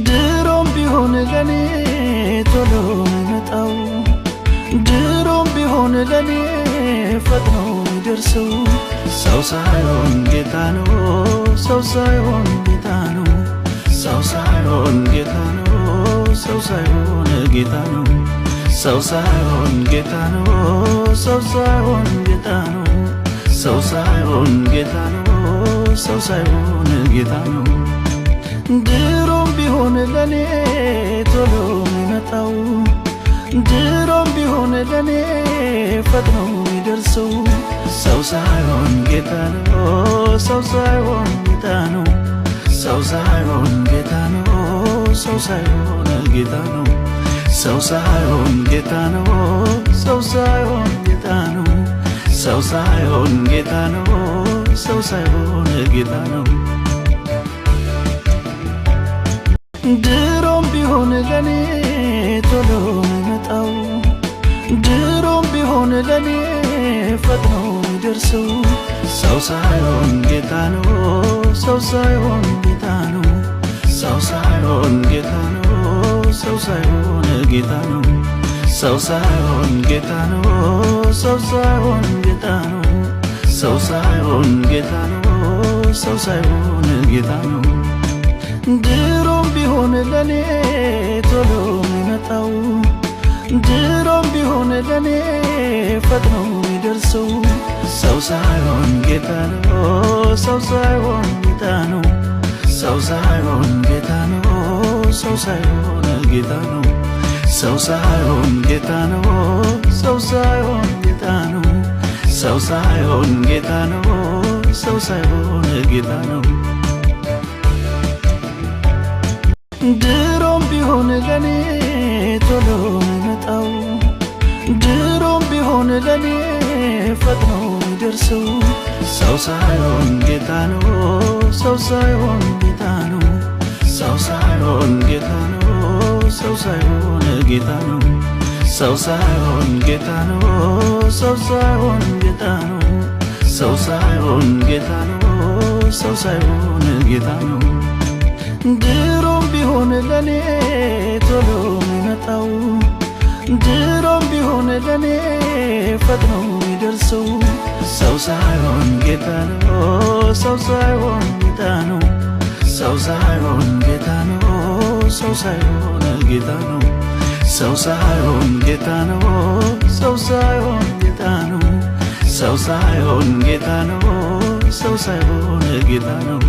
ድሮም ቢሆን ለኔ ቶሎ የሚመጣው ድሮም ቢሆን ለኔ ፈጥኖ የሚደርሰው ሰው ሳይሆን ጌታ ነው። ሰው ሳይሆን ጌታ ነው። ሰው ሳይሆን ጌታ ነው። ሰው ሳይሆን ጌታ ነው። ሰው ሳይሆን ጌታ ነው። ሰው ሳይሆን ጌታ ነው። ሰው ሳይሆን ጌታ ነው። ሰው ሳይሆን ጌታ ነው። ድሮም ቢሆን ለኔ ቶሎ የሚመጣው ድሮም ቢሆን ለኔ ፈጥኖ የሚደርሰው ሰው ሳይሆን ጌታ ነው። ሰው ሳይሆን ጌታ ነው። ሰው ሳይሆን ጌታ ነው። ሰው ሳይሆን ጌታ ነው። ሰው ሳይሆን ጌታ ነው። ሰው ሳይሆን ጌታ ነው። ሰው ሳይሆን ጌታ ነው። ሰው ሳይሆን ጌታ ነው። ድሮም ቢሆን ለኔ ቶሎ የሚመጣው ድሮም ቢሆን ለኔ ፈጥኖ የሚደርሰው ሰው ሳይሆን ጌታ ነው። ሰው ሳይሆን ጌታ ነው። ሰው ሳይሆን ጌታ ነው። ሰው ሳይሆን ጌታ ነው። ሰው ሳይሆን ጌታ ነው። ሰው ሳይሆን ጌታ ነው። ሰው ሳይሆን ጌታ ነው። ሰው ሳይሆን ጌታ ነው። ድሮም ቢሆን ለኔ ቶሎ የሚመጣው ድሮም ቢሆን ለኔ ፈጥኖ የሚደርሰው ሰው ሳይሆን ጌታ ነው። ሰው ሳይሆን ጌታ ነው። ሰው ሳይሆን ጌታ ነው። ሰው ሳይሆን ጌታ ነው። ሰው ሳይሆን ጌታ ነው። ሰው ሳይሆን ጌታ ነው። ሰው ሳይሆን ጌታ ነው። ሰው ሳይሆን ጌታ ነው። ድሮም ቢሆን ለኔ ቶሎ የሚመጣው ድሮም ቢሆን ለኔ ፈጥኖ የሚደርሰው ሰው ሳይሆን ጌታ ነው። ሰው ሳይሆን ጌታ ነው። ሰው ሳይሆን ጌታ ነው። ሰው ሳይሆን ጌታ ነው። ሰው ሳይሆን ጌታ ነው። ሰው ሳይሆን ጌታ ነው። ሰው ሳይሆን ጌታ ነው። ሰው ሳይሆን ጌታ ነው። ድሮም ቢሆን ለኔ ቶሎ የሚመጣው ድሮም ቢሆን ለኔ ፈጥኖ የሚደርሰው ሰው ሳይሆን ጌታ ነው። ሰው ሳይሆን ጌታ ነው። ሰው ሳይሆን ጌታ ነው። ሰው ሳይሆን ጌታ ነው። ሰው ሳይሆን ጌታ ነው። ሰው ሳይሆን ጌታ ነው። ሰው ሳይሆን ጌታ ነው። ሰው ሳይሆን ጌታ ነው።